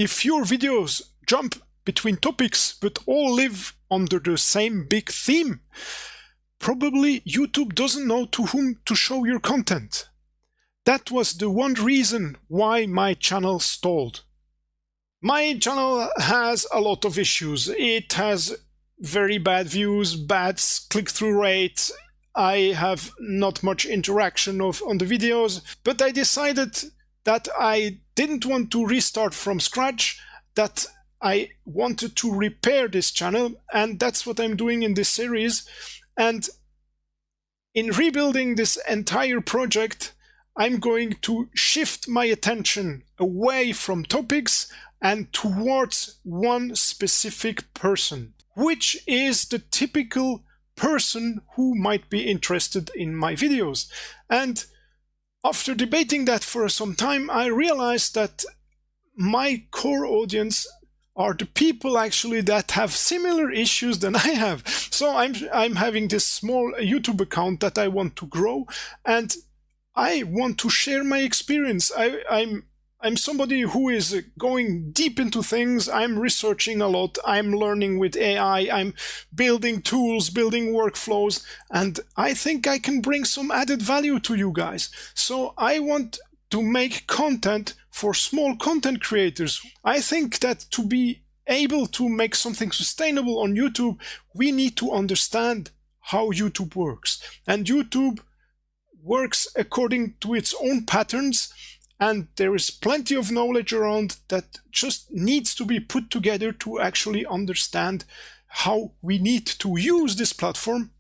if your videos jump between topics but all live under the same big theme, probably YouTube doesn't know to whom to show your content. That was the one reason why my channel stalled. My channel has a lot of issues. It has very bad views, bad click-through rate. I have not much interaction on the videos, but I decided that I didn't want to restart from scratch, that I wanted to repair this channel, and that's what I'm doing in this series. And in rebuilding this entire project, I'm going to shift my attention away from topics and towards one specific person, which is the typical person who might be interested in my videos. And after debating that for some time, I realized that my core audience are the people actually that have similar issues than I have. So I'm having this small YouTube account that I want to grow, and I want to share my experience. I'm somebody who is going deep into things. I'm researching a lot. I'm learning with AI. I'm building tools, building workflows, and I think I can bring some added value to you guys. So I want to make content for small content creators. I think that to be able to make something sustainable on YouTube, we need to understand how YouTube works. And YouTube works according to its own patterns, and there is plenty of knowledge around that just needs to be put together to actually understand how we need to use this platform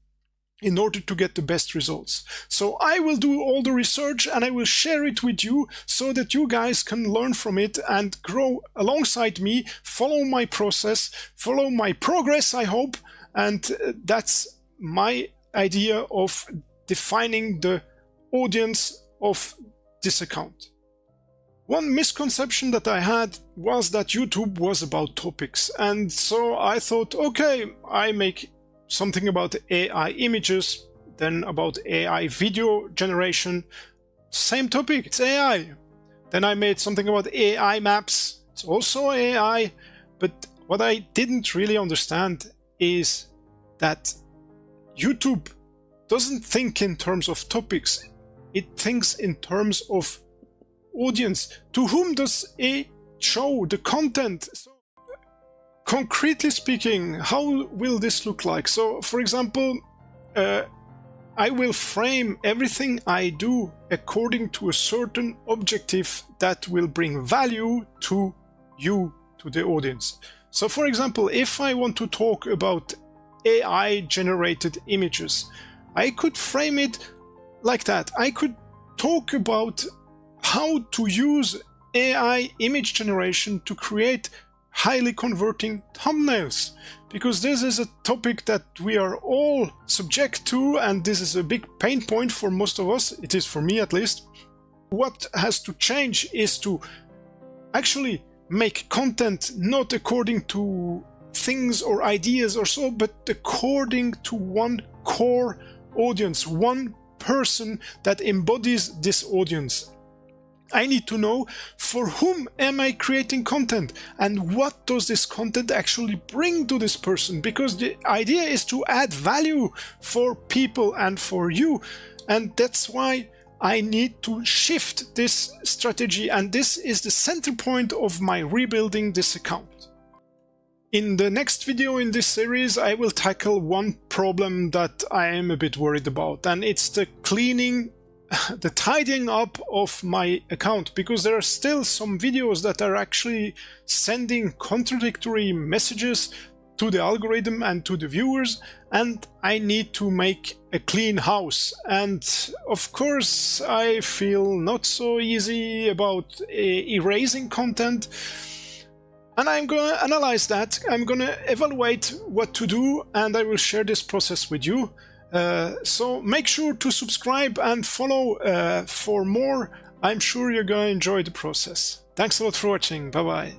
in order to get the best results. So I will do all the research and I will share it with you so that you guys can learn from it and grow alongside me, follow my process, follow my progress, I hope. And that's my idea of defining the audience of this account. One misconception that I had was that YouTube was about topics. And so I thought, okay, I make something about AI images, then about AI video generation. Same topic, it's AI. Then I made something about AI maps. It's also AI. But what I didn't really understand is that YouTube doesn't think in terms of topics. It thinks in terms of audience. To whom does it show the content? So, concretely speaking, how will this look like? So, for example, I will frame everything I do according to a certain objective that will bring value to you, to the audience. So, for example, if I want to talk about AI-generated images, I could frame it like that. I could talk about how to use AI image generation to create highly converting thumbnails, because this is a topic that we are all subject to, and this is a big pain point for most of us. It is for me, at least. What has to change is to actually make content not according to things or ideas or so, but according to one core audience, one person that embodies this audience. I need to know for whom am I creating content and what does this content actually bring to this person, because the idea is to add value for people and for you, and that's why I need to shift this strategy, and this is the center point of my rebuilding this account. In the next video in this series, I will tackle one problem that I am a bit worried about, and it's the tidying up of my account, because there are still some videos that are actually sending contradictory messages to the algorithm and to the viewers, and I need to make a clean house. And of course, I feel not so easy about erasing content. And I'm going to analyze that. I'm going to evaluate what to do, and I will share this process with you. So make sure to subscribe and follow for more. I'm sure you're going to enjoy the process. Thanks a lot for watching. Bye bye.